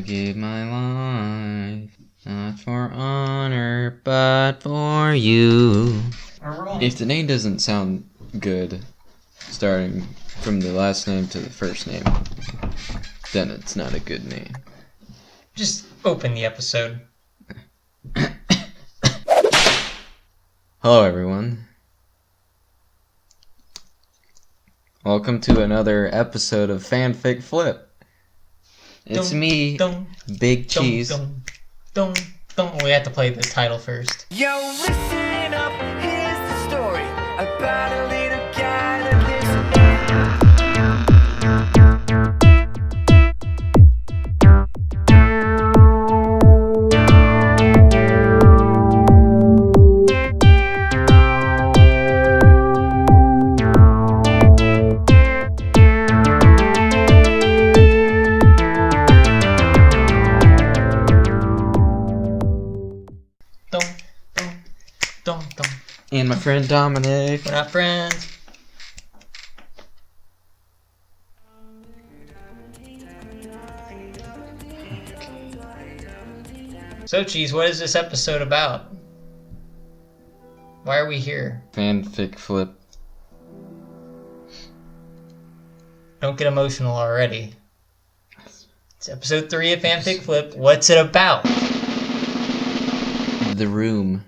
give my life, not for honor, but for you. If the name doesn't sound good, starting from the last name to the first name, then it's not a good name. Just open the episode. Hello, everyone. Welcome to another episode of FANFIC Flip. It's me, Big Cheese. We have to play the title first. Yo, listen up, here's the story about a little guy that And my friend Dominic. We're not friends. So, Cheese, what is this episode about? Why are we here? FANFIC Flip. Don't get emotional already. It's episode 3 of FANFIC Flip. What's it about? The Room.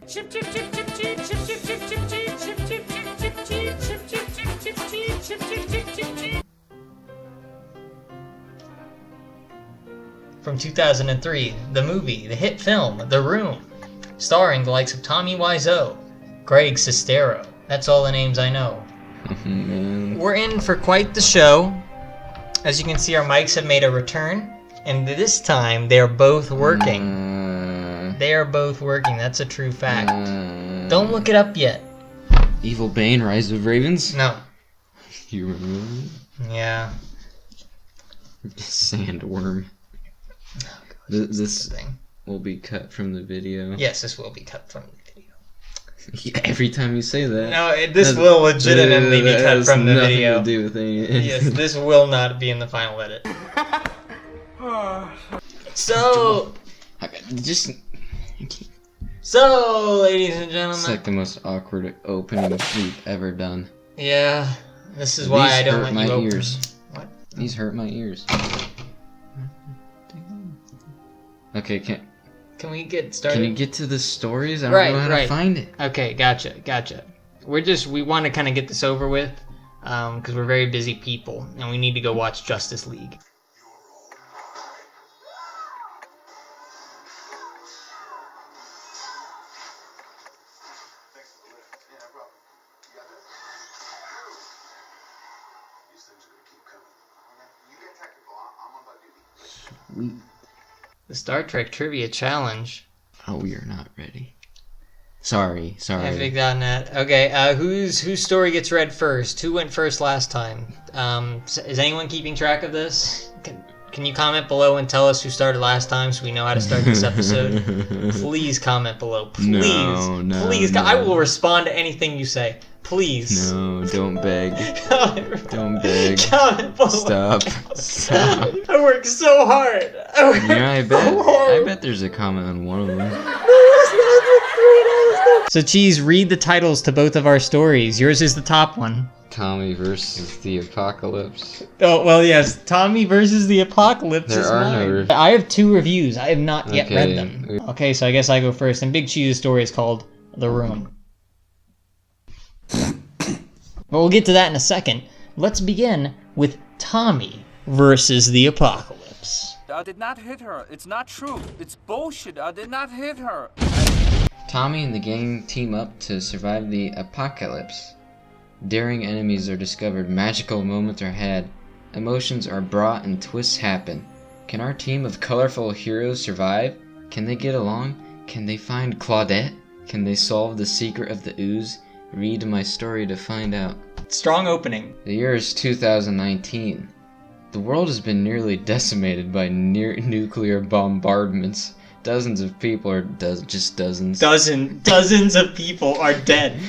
From 2003, the movie, the hit film, The Room, starring the likes of Tommy Wiseau, Greg Sestero. That's all the names I know. Man. We're in for quite the show. As you can see, our mics have made a return, and this time they're both working. They are both working. That's a true fact. Don't look it up yet. Evil Bane, Rise of Ravens? No. You remember? Yeah. Sandworm. Oh, God, This will be cut from the video. Yes, this will be cut from the video. Every time you say that. No, this will legitimately be cut from the video. To do with anything. Yes, this will not be in the final edit. So, ladies and gentlemen. It's like the most awkward opening we've ever done. Yeah, this is why I don't let you open. Ears. What? These hurt my ears. Okay, can we get started? Can you get to the stories? I don't know how to find it. Okay, gotcha. We want to kind of get this over with, because we're very busy people, and we need to go watch Justice League. Sweet. The Star Trek Trivia Challenge. Oh, we are not ready. Sorry. FANFIC.net. Okay, whose story gets read first? Who went first last time? Is anyone keeping track of this? Can you comment below and tell us who started last time so we know how to start this episode? Please comment below. Please. No, please. No. I will respond to anything you say. Please. No, don't beg. Don't beg. Comment below. Stop. I work so hard. I bet there's a comment on one of them. So, Cheese, read the titles to both of our stories. Yours is the top one. Tommy versus the Apocalypse. Oh, well, yes. Tommy versus the Apocalypse There is are mine. no... I have 2 reviews. I have not yet read Okay. them. Okay, so I guess I go first. And Big Cheese's story is called The Room. But we'll get to that in a second. Let's begin with Tommy versus the Apocalypse. I did not hit her. It's not true. It's bullshit. I did not hit her. Tommy and the gang team up to survive the apocalypse. Daring enemies are discovered, magical moments are had, emotions are brought, and twists happen. Can our team of colorful heroes survive? Can they get along? Can they find Claudette? Can they solve the secret of the ooze? Read my story to find out. Strong opening. The year is 2019. The world has been nearly decimated by nuclear bombardments. Dozens of people are just dozens. Dozens of people are dead.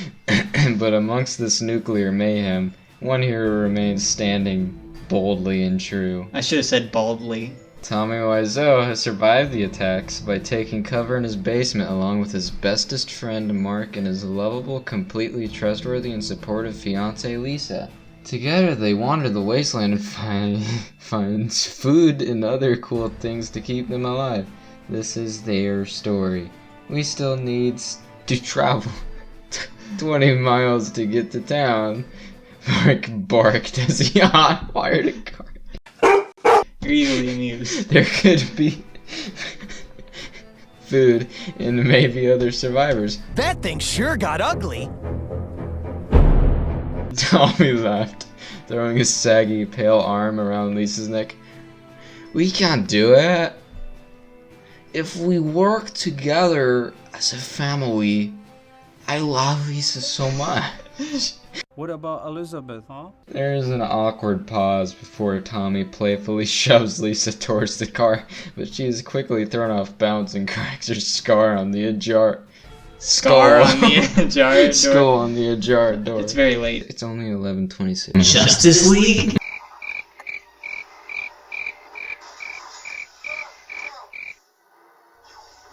But amongst this nuclear mayhem, one hero remains standing boldly and true. I should have said baldly. Tommy Wiseau has survived the attacks by taking cover in his basement along with his bestest friend Mark and his lovable, completely trustworthy and supportive fiancée Lisa. Together they wander the wasteland and find food and other cool things to keep them alive. This is their story. We still need to travel 20 miles to get to town. Mark barked as he hot-wired a car. You're easily amused. There could be food and maybe other survivors. That thing sure got ugly. Tommy laughed, throwing his saggy, pale arm around Lisa's neck. We can't do it. If we work together as a family, I love Lisa so much. What about Elizabeth, huh? There is an awkward pause before Tommy playfully shoves Lisa towards the car, but she is quickly thrown off balance and cracks her skull on the ajar door. It's very late. It's only 11:26. Justice League?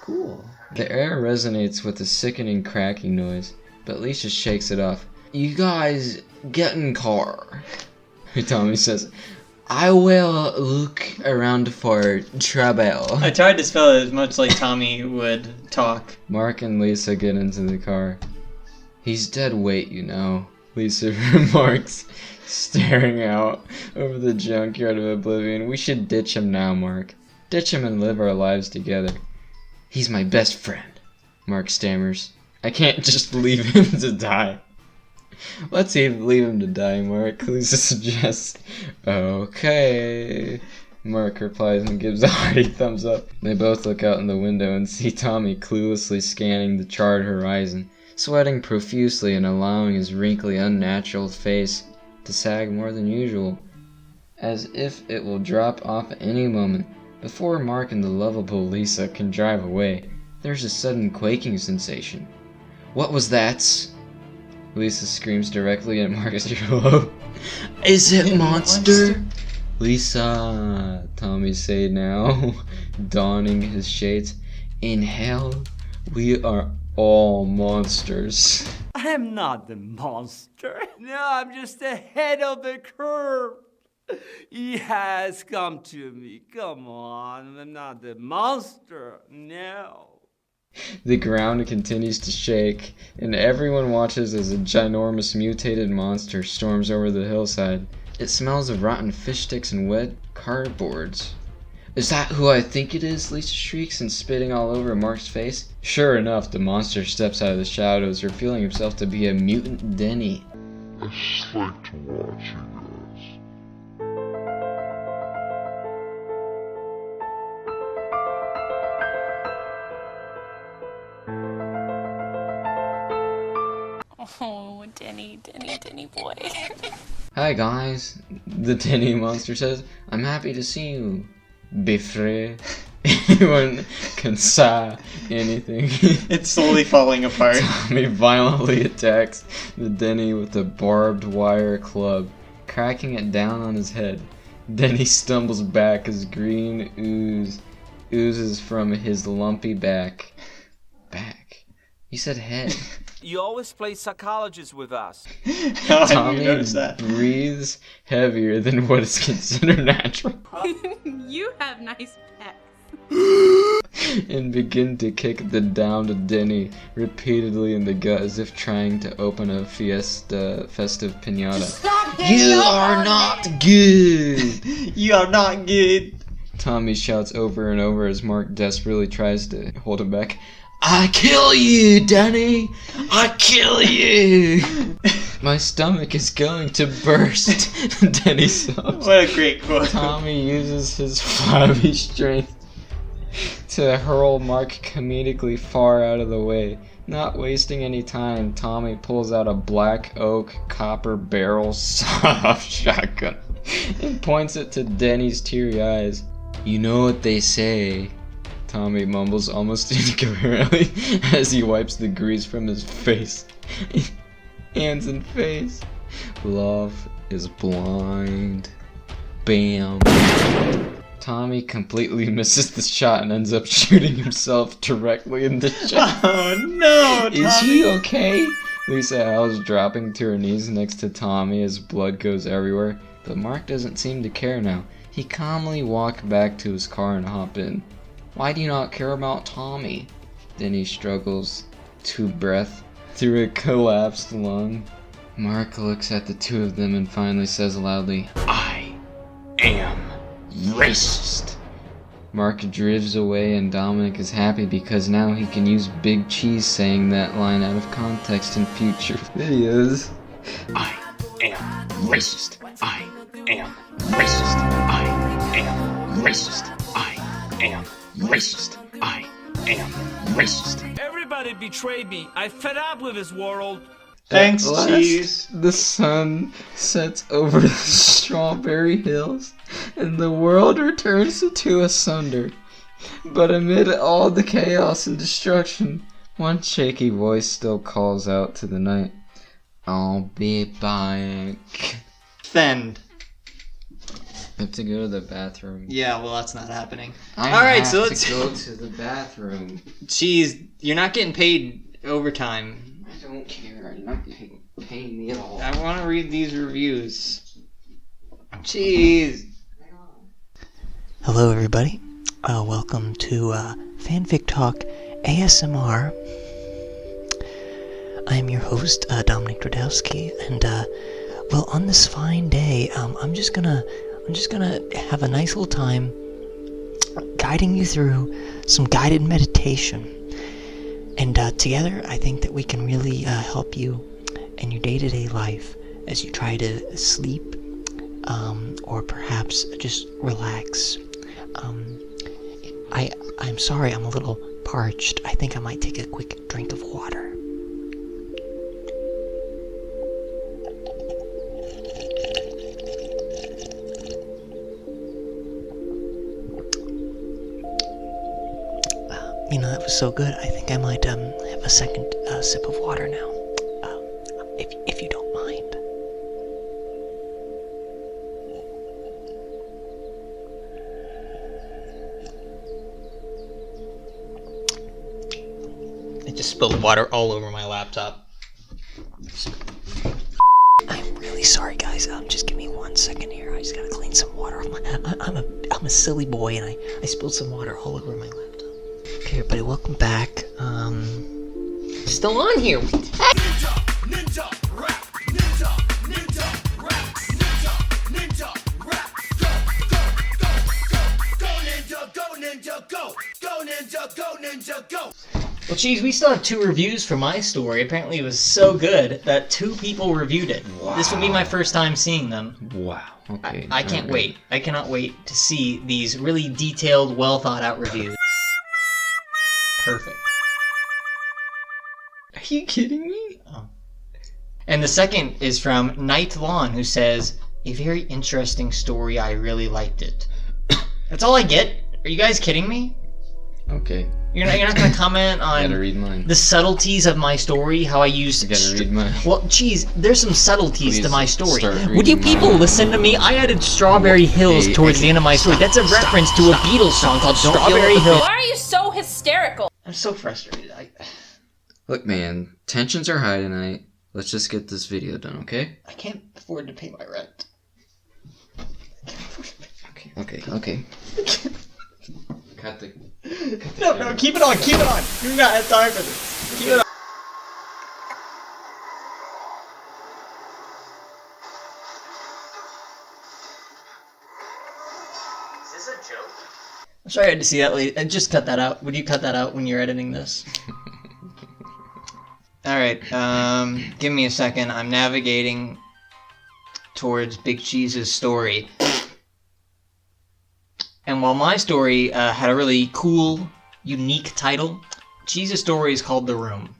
Cool. The air resonates with a sickening cracking noise, but Lisa shakes it off. You guys get in car, Tommy says. I will look around for trouble. I tried to spell it as much like Tommy would talk. Mark and Lisa get into the car. He's dead weight, you know, Lisa remarks, staring out over the junkyard of oblivion. We should ditch him now, Mark. Ditch him and live our lives together. He's my best friend, Mark stammers. I can't just leave him to die. Let's leave him to die, Mark, Lisa suggests. Okay. Mark replies and gives a hearty thumbs up. They both look out in the window and see Tommy cluelessly scanning the charred horizon, sweating profusely and allowing his wrinkly, unnatural face to sag more than usual, as if it will drop off at any moment. Before Mark and the lovable Lisa can drive away, there's a sudden quaking sensation. What was that? Lisa screams directly at Mark's earlobe. Is it monster? Lisa, Tommy said now, donning his shades. In hell, we are all monsters. I'm not the monster. No, I'm just ahead of the curve. Yes, come to me. Come on. I'm not the monster. No. The ground continues to shake, and everyone watches as a ginormous mutated monster storms over the hillside. It smells of rotten fish sticks and wet cardboards. Is that who I think it is? Lisa shrieks and spitting all over Mark's face. Sure enough, the monster steps out of the shadows, revealing himself to be a mutant Denny. I just like to watch you guys. Oh, Denny boy. Hi guys, the Denny monster says. I'm happy to see you, Bifre. Anyone can say anything. It's slowly falling apart. Tommy violently attacks the Denny with a barbed wire club, cracking it down on his head. Denny stumbles back as green ooze oozes from his lumpy back. Back? You said head. You always play psychologist with us. Tommy breathes heavier than what is considered natural. You have nice pecs. And begin to kick the downed Denny repeatedly in the gut as if trying to open a festive pinata. You are not good! You are not good! Tommy shouts over and over as Mark desperately tries to hold him back. I kill you, Danny! I kill you! My stomach is going to burst, Danny sobs. What a great quote. Tommy uses his flabby strength to hurl Mark comedically far out of the way. Not wasting any time, Tommy pulls out a black oak copper barrel sawed-off shotgun and points it to Denny's teary eyes. You know what they say, Tommy mumbles almost incoherently as he wipes the grease from his face. Hands and face. Love is blind. Bam. Tommy completely misses the shot and ends up shooting himself directly in the chest. Oh no, Tommy. Is he okay? Lisa howls, dropping to her knees next to Tommy as blood goes everywhere, but Mark doesn't seem to care now. He calmly walks back to his car and hop in. Why do you not care about Tommy? Then he struggles to breath through a collapsed lung. Mark looks at the two of them and finally says loudly, I am racist. Mark drives away and Dominic is happy because now he can use Big Cheese saying that line out of context in future videos. I am racist. I am racist. I am racist. I am racist. I am racist. Everybody betrayed me. I fed up with this world. Thanks, At last, Cheese. The sun sets over the strawberry hills, and the world returns to asunder. But amid all the chaos and destruction, one shaky voice still calls out to the night, I'll be back. Fend. I have to go to the bathroom. Yeah, well, that's not happening. I Alright, have so let's to go to the bathroom. Cheese, you're not getting paid overtime. I don't care. You're not paying me at all. I want to read these reviews. Cheese. Hello, everybody. Welcome to Fanfic Talk ASMR. I am your host, Dominic Drodowski, and well, on this fine day, I'm just gonna have a nice little time guiding you through some guided meditation. And together, I think that we can really help you in your day-to-day life as you try to sleep, or perhaps just relax. I'm sorry, I'm a little parched. I think I might take a quick drink of water. That was so good. I think I might have a second sip of water now, if you don't mind. I just spilled water all over my laptop. I'm really sorry, guys. Just give me 1 second here. I just gotta clean some water off my. I'm a silly boy, and I spilled some water all over my laptop. Okay, everybody, welcome back. Still on here. Ninja rap, ninja rap, ninja rap. Go ninja, go. Well, Cheese, we still have 2 reviews for my story. Apparently it was so good that 2 people reviewed it. Wow. This will be my first time seeing them. Wow. Okay. I can't wait. I cannot wait to see these really detailed, well thought out reviews. Perfect. Are you kidding me? Oh. And the second is from Night Lawn, who says, a very interesting story, I really liked it. That's all I get? Are you guys kidding me? Okay. You're not gonna comment I on gotta read mine. the subtleties of my story, how I use... I gotta read mine. Well, geez, there's some subtleties to Please my story. start Would you reading people mine. listen to me? I added Strawberry Hills towards the end of my story. That's a reference to a Beatles song called Strawberry Hills. Why are you so hysterical? I'm so frustrated. Look, man, tensions are high tonight. Let's just get this video done, okay? I can't afford to pay my rent. Okay. Cut the No, keep it on. You got have time for this. Keep it on. Is this a joke? I'm sorry I had to see that late. Just cut that out. Would you cut that out when you're editing this? Alright, give me a second. I'm navigating towards Big Cheese's story. And while my story had a really cool, unique title, Cheese's story is called The Room.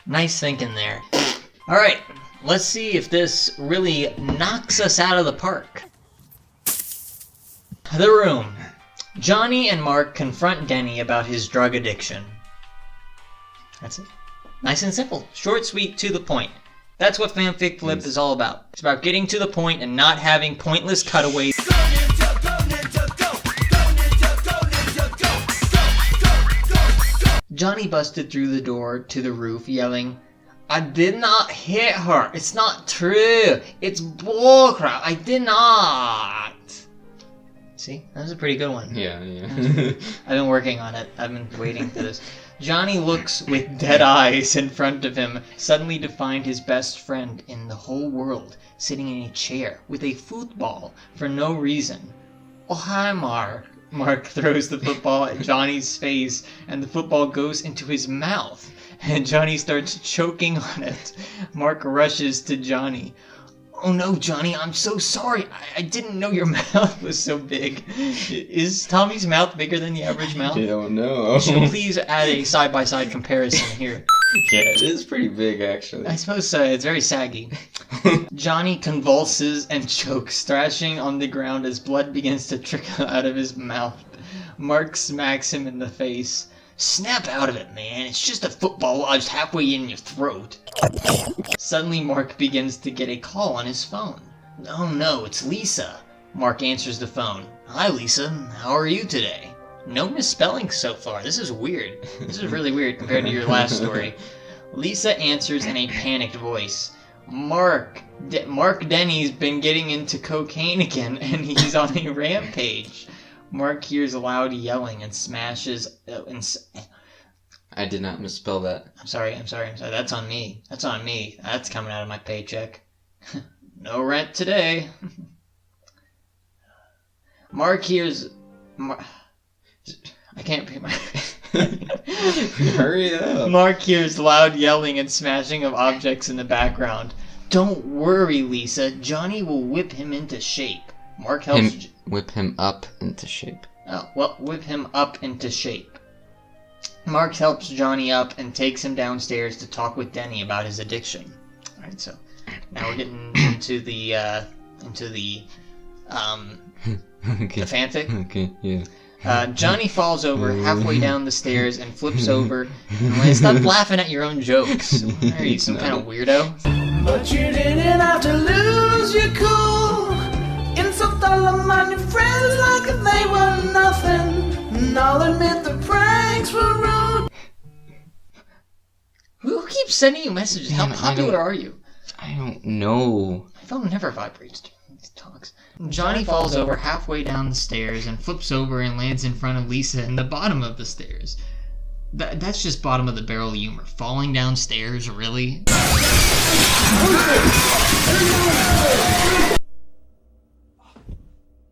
Nice thinking there. Alright, let's see if this really knocks us out of the park. The Room. Johnny and Mark confront Denny about his drug addiction. That's it. Nice and simple. Short, sweet, to the point. That's what Fanfic Flip is all about. It's about getting to the point and not having pointless cutaways. Go ninja, Johnny busted through the door to the roof, yelling, "I did not hit her. It's not true. It's bullcrap. I did not." See, that was a pretty good one. Yeah. I've been working on it. I've been waiting for this. Johnny looks with dead eyes in front of him, suddenly to find his best friend in the whole world sitting in a chair with a football for no reason. "Oh, hi, Mark." Mark throws the football at Johnny's face, and the football goes into his mouth, and Johnny starts choking on it. Mark rushes to Johnny. "Oh no, Johnny, I'm so sorry. I didn't know your mouth was so big." Is Tommy's mouth bigger than the average mouth? I don't know. Should you please add a side-by-side comparison here? Yeah, it is pretty big, actually. I suppose so. It's very saggy. Johnny convulses and chokes, thrashing on the ground as blood begins to trickle out of his mouth. Mark smacks him in the face. "Snap out of it, man. It's just a football lodged halfway in your throat." Suddenly, Mark begins to get a call on his phone. "Oh no, it's Lisa." Mark answers the phone. "Hi, Lisa. How are you today?" No misspelling so far. This is weird. This is really weird compared to your last story. Lisa answers in a panicked voice. Mark Denny's been getting into cocaine again, and he's on a rampage." Mark hears loud yelling and smashes... I did not misspell that. I'm sorry. That's on me. That's coming out of my paycheck. No rent today. Mark hears... I can't pay my... Hurry up. Mark hears loud yelling and smashing of objects in the background. "Don't worry, Lisa. Johnny will whip him into shape." Mark helps... Whip him up into shape. Oh, well, whip him up into shape. Mark helps Johnny up and takes him downstairs to talk with Denny about his addiction. Alright, so now we're getting into the fanfic. Okay, yeah. Johnny falls over halfway down the stairs and flips over and lands. Stop laughing at your own jokes. Are you some kind of weirdo? But you didn't have to lose your cool. Insult all of my new friends like if they were nothing. And I'll admit the pranks were rude. Who keeps sending you messages? How popular are you? I don't know. My phone never vibrates during these talks. Johnny falls over halfway down the stairs and flips over and lands in front of Lisa in the bottom of the stairs. That's just bottom of the barrel humor. Falling downstairs, really?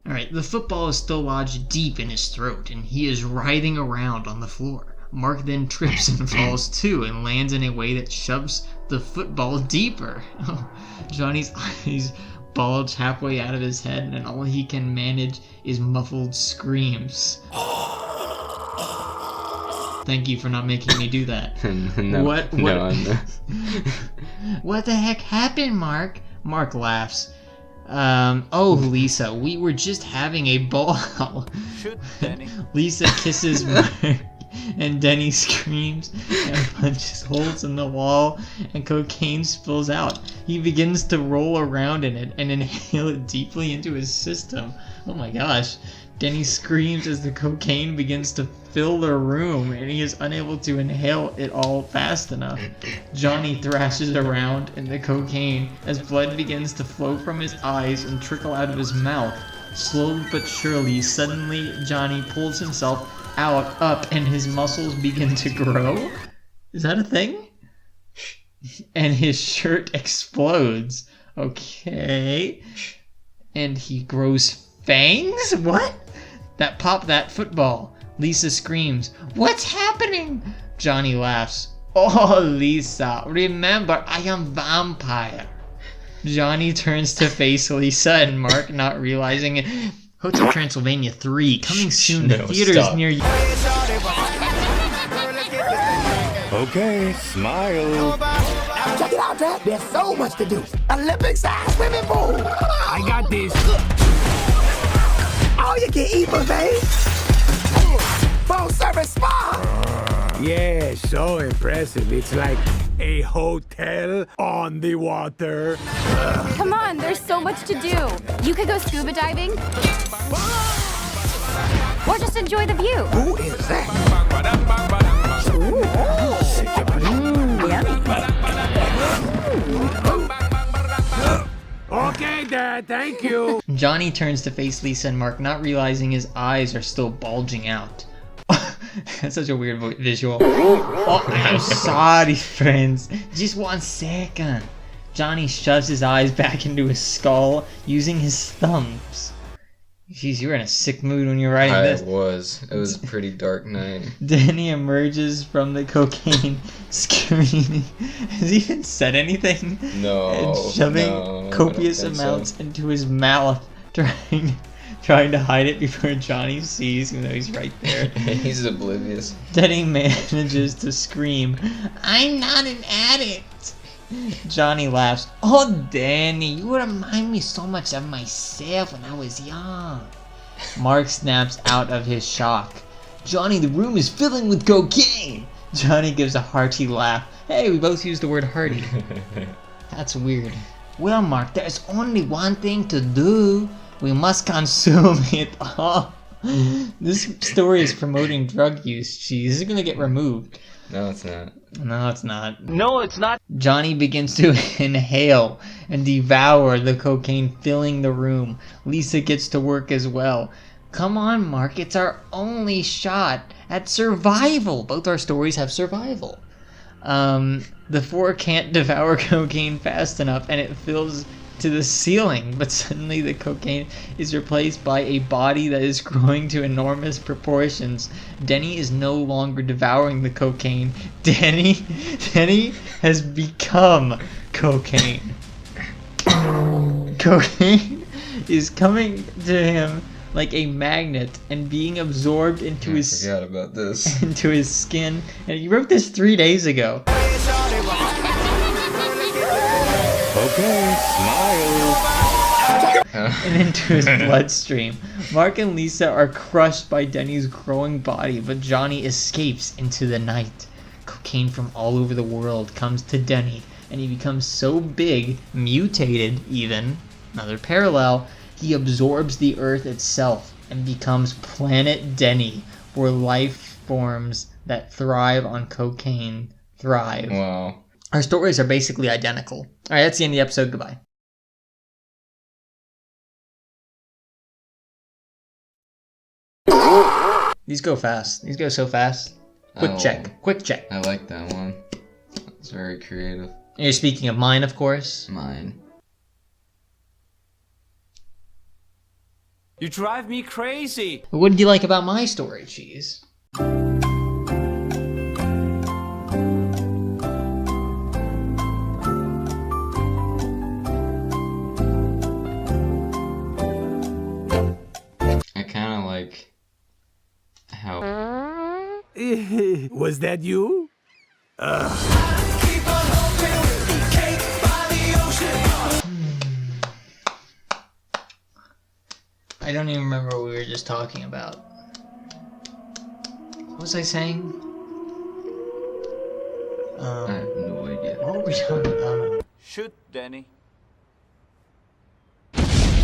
Alright, the football is still lodged deep in his throat, and he is writhing around on the floor. Mark then trips and falls too, and lands in a way that shoves the football deeper. Johnny's eyes bulge halfway out of his head, and all he can manage is muffled screams. Thank you for not making me do that. No, What? No, I'm not. What the heck happened, Mark? Mark laughs. Oh, Lisa, we were just having a ball. Shoot, Denny. Lisa kisses Mark, and Denny screams and punches holes in the wall, and cocaine spills out. He begins to roll around in it and inhale it deeply into his system. Oh my gosh. Denny screams as the cocaine begins to fill the room, and he is unable to inhale it all fast enough. Johnny thrashes around in the cocaine as blood begins to flow from his eyes and trickle out of his mouth. Slowly but surely, suddenly Johnny pulls himself up, and his muscles begin to grow? Is that a thing? And his shirt explodes. Okay. And he grows fangs? What? Pop that football. Lisa screams, "What's happening?" Johnny laughs. "Oh, Lisa, remember, I am vampire." Johnny turns to face Lisa, and Mark, not realizing it. Hotel Transylvania 3, coming soon to theaters near you. Okay, smile. Check it out, Dad. There's so much to do. Olympic-sized swimming pool. I got this. All you can eat, babe. Full service spa. Yeah, so impressive. It's like a hotel on the water. Come on, there's so much to do. You could go scuba diving. Or just enjoy the view. Who is that? Ooh. like that, thank you. Johnny turns to face Lisa and Mark, not realizing his eyes are still bulging out. That's such a weird visual. Oh, I'm sorry, friends. Just 1 second. Johnny shoves his eyes back into his skull using his thumbs. Jeez, you were in a sick mood when you were writing this. I was. It was a pretty dark night. Danny emerges from the cocaine, screaming. Has he even said anything? No. And shoving copious amounts into his mouth, trying to hide it before Johnny sees, even though he's right there. He's oblivious. Danny manages to scream, "I'm not an addict!" Johnny laughs. "Oh, Danny, you remind me so much of myself when I was young." Mark snaps out of his shock. "Johnny, the room is filling with cocaine!" Johnny gives a hearty laugh. Hey, we both used the word hearty. That's weird. "Well, Mark, there's only one thing to do. We must consume it all." This story is promoting drug use. Jeez, this is gonna get removed. No, it's not. No, it's not. No, it's not. Johnny begins to inhale and devour the cocaine filling the room. Lisa gets to work as well. Come on, Mark, it's our only shot at survival. Both our stories have survival. The four can't devour cocaine fast enough and it fills to the ceiling, but suddenly the cocaine is replaced by a body that is growing to enormous proportions. Denny is no longer devouring the cocaine. Denny has become cocaine. Cocaine is coming to him like a magnet and being absorbed into I forgot about this. into his skin. And you wrote this 3 days ago. Okay, smile. And into his bloodstream. Mark and Lisa are crushed by Denny's growing body, but Johnny escapes into the night. Cocaine from all over the world comes to Denny, and he becomes so big, mutated even, another parallel, he absorbs the earth itself and becomes Planet Denny, where life forms that thrive on cocaine thrive. Wow. Our stories are basically identical. Alright, that's the end of the episode. Goodbye. These go fast. These go so fast. Quick check. Quick check. I like that one. It's very creative. You're speaking of mine, of course. Mine. You drive me crazy. What did you like about my story, Cheese? I kind of like how... Was that you? I don't even remember what we were just talking about. What was I saying? I have no idea. What were we talking about? Shoot, Danny.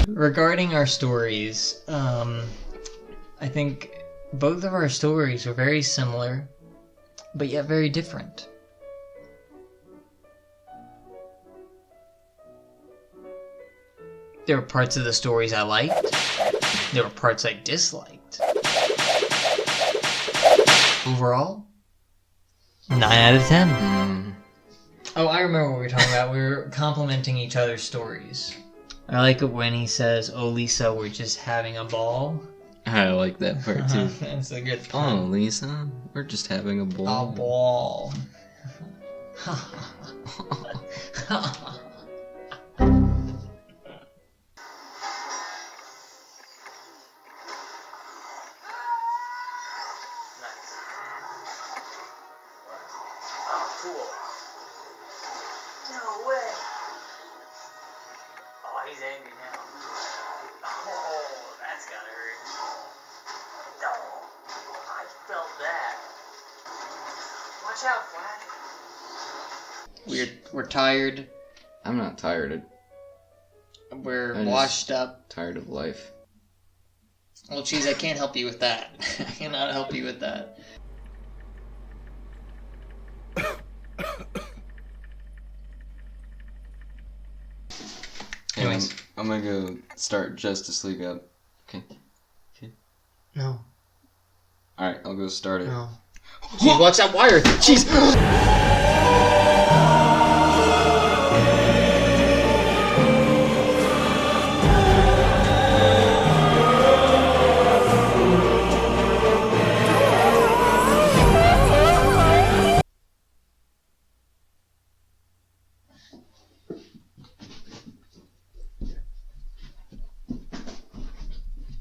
Regarding our stories, I think both of our stories are very similar, but yet very different. There were parts of the stories I liked. There were parts I disliked. Overall, 9 out of 10. Oh, I remember what we were talking about. We were complimenting each other's stories. I like it when he says, "Oh, Lisa, we're just having a ball." I like that part too. That's a good Oh, pun. Lisa, we're just having a ball. A ball. No way. Oh, he's angry now. Oh, that's gotta hurt. Oh, I felt that. Watch out, Flash. We're tired. I'm not tired. We're I'm just washed up. Tired of life. Well, geez, I can't help you with that. I cannot help you with that. Anyways. I'm I'm gonna go start Justice League up. Okay. No. Alright, I'll go start it. No. Jeez, watch that wire. Jeez.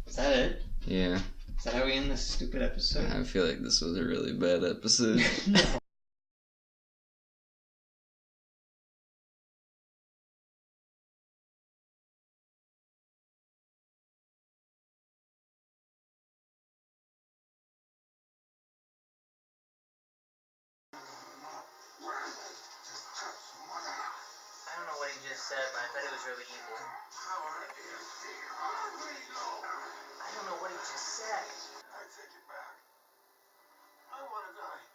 Is that it? Yeah. Is that how we end this stupid episode? I feel like this was a really bad episode. I don't know what he just said, but I bet it was really evil. I don't know what he just said.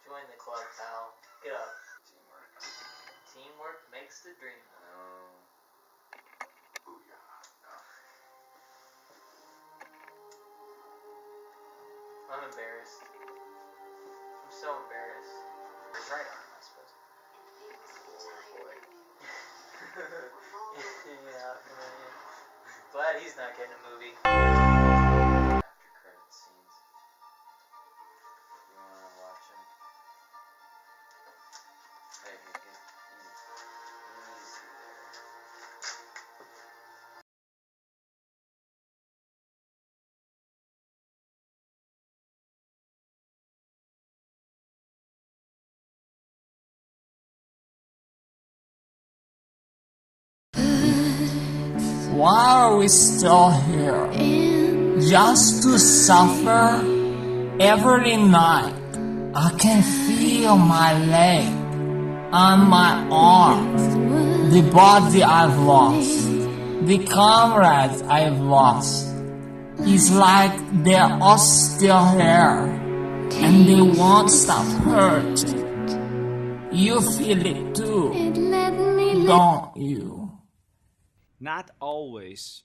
Join the club, pal. Get up. Teamwork makes the dream. I'm embarrassed. I'm so embarrassed. His right arm, I suppose. Yeah. Glad he's not getting a movie. After credit scenes. You wanna watch him? Hey, easy. Why are we still here? Just to suffer? Every night I can feel my leg and my arms, the body I've lost, the comrades I've lost. It's like they're all still here and they won't stop hurting. You feel it too, don't you? Not always